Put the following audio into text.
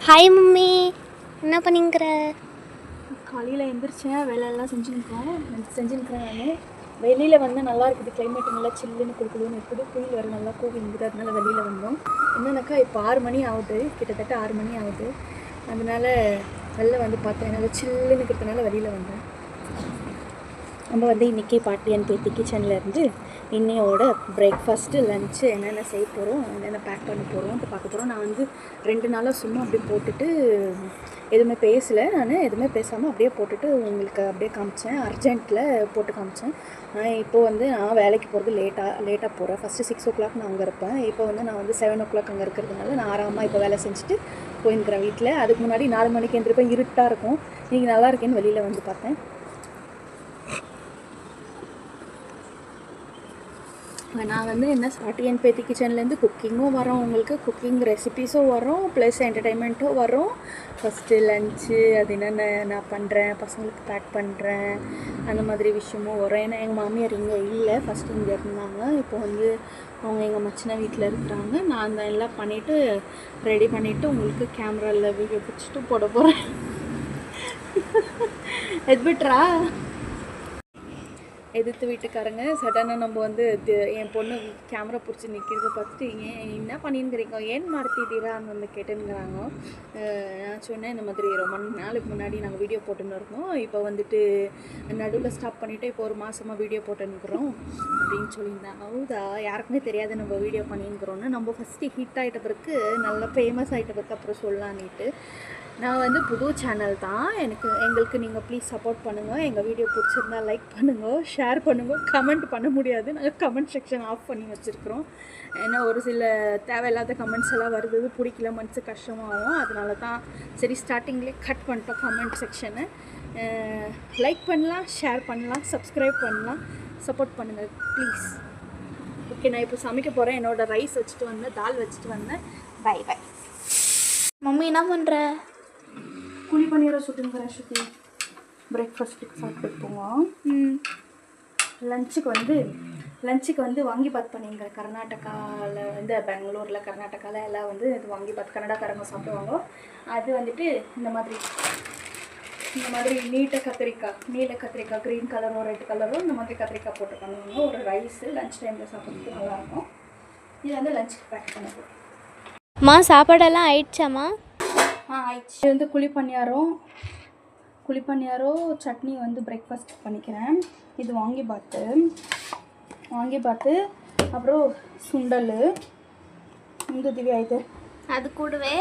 Hi mummy, என்ன பண்ணிங்கிற? காலையில் எழுந்திரிச்சேன், வேலையெல்லாம் செஞ்சுருக்கேன் நான். வெளியில் வந்து நல்லா இருக்குது, கிளைமேட் நல்லா சில்லுன்னு குழுக்குழுன்னு இருக்குது. குயில் வேறு நல்லா கூவிங்குது, அதனால வெளியில் வந்தோம். என்னன்னாக்கா இப்போ 6 மணி ஆகுது, கிட்டத்தட்ட 6 மணி ஆகுது. அதனால் வெளில வந்து பார்த்தேன், நல்லா சில்லுன்னு இருக்கிறதுனால வெளியில் வந்தேன். நம்ம வந்து இன்றைக்கி பாட்டி அண்ட் பேத்தி கிச்சன்லேருந்து இன்னையோட பிரேக்ஃபாஸ்ட்டு லஞ்சு என்னென்ன செய்ய போகிறோம், என்னென்ன பேக் பண்ண போகிறோம் இப்போ பார்க்க போகிறோம். நான் வந்து 2 நாளாக சும்மா அப்படியே போட்டுட்டு எதுவுமே பேசலை, நான் எதுவுமே பேசாமல் அப்படியே போட்டுட்டு உங்களுக்கு அப்படியே காமிச்சேன், அர்ஜென்ட்டில் போட்டு காமிச்சேன். இப்போ வந்து நான் வேலைக்கு போகிறது லேட்டாக போகிறேன். ஃபஸ்ட்டு 6 o'clock நான் அங்கே இருப்பேன். இப்போ வந்து நான் வந்து 7 o'clock அங்கே இருக்கிறதுனால நான் ஆறாமல் இப்போ வேலை செஞ்சுட்டு போயிருக்கிறேன் வீட்டில். அதுக்கு முன்னாடி 4 மணிக்கு எழுந்திருப்பேன், இருட்டாக இருக்கும். நீங்கள் நல்லா இருக்கேன்னு வெளியில் வந்து பார்த்தேன். நான் வந்து என்ன பாட்டி அண்ட் பேத்தி கிச்சன்லேருந்து குக்கிங்கும் வரோம், உங்களுக்கு குக்கிங் ரெசிபீஸும் வரும், ப்ளஸ் என்டர்டைன்மெண்ட்டும் வரும். ஃபஸ்ட்டு லஞ்சு அது என்னென்ன நான் பண்ணுறேன், பசங்களுக்கு பேக் பண்ணுறேன், அந்த மாதிரி விஷயமும் வரும். ஏன்னா எங்கள் மாமியார் இங்கே இல்லை, ஃபஸ்ட்டு இங்கே இருந்தாங்க. இப்போ வந்து அவங்க எங்கள் மச்சின வீட்டில் இருக்கிறாங்க. நான் அந்த எல்லாம் பண்ணிவிட்டு ரெடி பண்ணிவிட்டு உங்களுக்கு கேமராவில் வீடியோ பிடிச்சிட்டு போட போகிறேன். எதுபிட்ரா எதிர்த்து வீட்டுக்காரங்க சடனாக நம்ம வந்து என் பொண்ணு கேமரா பிடிச்சி நிற்கிறத பார்த்துட்டு ஏன் என்ன பண்ணிங்கிறீங்க, ஏன் மாற்றிட்டீரான்னு வந்து கேட்டுங்கிறாங்க. நான் சொன்னேன், இந்த மாதிரி ரொம்ப நாளுக்கு முன்னாடி நாங்கள் வீடியோ போட்டுன்னு இருக்கோம், இப்போ வந்துட்டு நடுவில் ஸ்டாப் பண்ணிவிட்டு இப்போ ஒரு மாதமாக வீடியோ போட்டுன்னுக்குறோம் அப்படின்னு சொல்லியிருந்தாங்க. ஹவுதா, யாருக்குமே தெரியாது நம்ம வீடியோ பண்ணிங்கிறோன்னு. நம்ம ஃபஸ்ட்டு ஹிட் ஆகிட்ட பிறகு நல்லா ஃபேமஸ் ஆகிட்ட பிறகு அப்புறம் சொல்லலான்னுட்டு. நான் வந்து புது சேனல் தான், எங்களுக்கு நீங்கள் ப்ளீஸ் சப்போர்ட் பண்ணுங்கள். எங்கள் வீடியோ பிடிச்சிருந்தா லைக் பண்ணுங்கள், ஷேர் பண்ணுங்கள். கமெண்ட் பண்ண முடியாது, நாங்கள் கமெண்ட் செக்ஷன் ஆஃப் பண்ணி வச்சுருக்குறோம். ஏன்னா ஒரு சில தேவையில்லாத கமெண்ட்ஸ் எல்லாம் வருது, பிடிக்கல, மனசு கஷ்டமாகும். அதனால தான் சரி ஸ்டார்டிங்லேயே கட் பண்ணிட்டோம் கமெண்ட் செக்ஷனை. லைக் பண்ணலாம், ஷேர் பண்ணலாம், சப்ஸ்கிரைப் பண்ணலாம், சப்போர்ட் பண்ணுங்கள் ப்ளீஸ். ஓகே, நான் இப்போ சமைக்க போகிறேன். என்னோடய ரைஸ் வச்சுட்டு வந்தேன், தால் வச்சுட்டு வந்தேன். By by. மம்மி என்ன பண்ணுற? குழி பன்னீரை சுட்டுங்கிறேன். சுற்றி பிரேக்ஃபாஸ்ட்டுக்கு சாப்பிட்டு போவோம். லஞ்சுக்கு வந்து வாங்கி பாத் பண்ணிங்க. கர்நாடகாவில் வந்து பெங்களூரில் கர்நாடகாவில் எல்லாம் வந்து இது வாங்கி பாத் கன்னடக்காரங்க சாப்பிடுவாங்க. அது வந்துட்டு இந்த மாதிரி நீல கத்திரிக்காய் க்ரீன் கலரும் ரெட் கலரும் இந்த மாதிரி கத்திரிக்காய் போட்டு பண்ணுவாங்க. ஒரு ரைஸு லஞ்ச் டைமில் சாப்பிட்றதுக்கு நல்லாயிருக்கும். இது வந்து லஞ்சுக்கு பேக் பண்ணுவோம். அம்மா, சாப்பாடெல்லாம் ஆயிடுச்சாம்மா? ஆயிடுச்சு. இது வந்து குழி பணியாரம் சட்னி வந்து பிரேக்ஃபாஸ்ட் பண்ணிக்கிறேன். இது வாங்கி பார்த்து அப்புறம் சுண்டல் இந்த திவ்யா இது அது கூடவே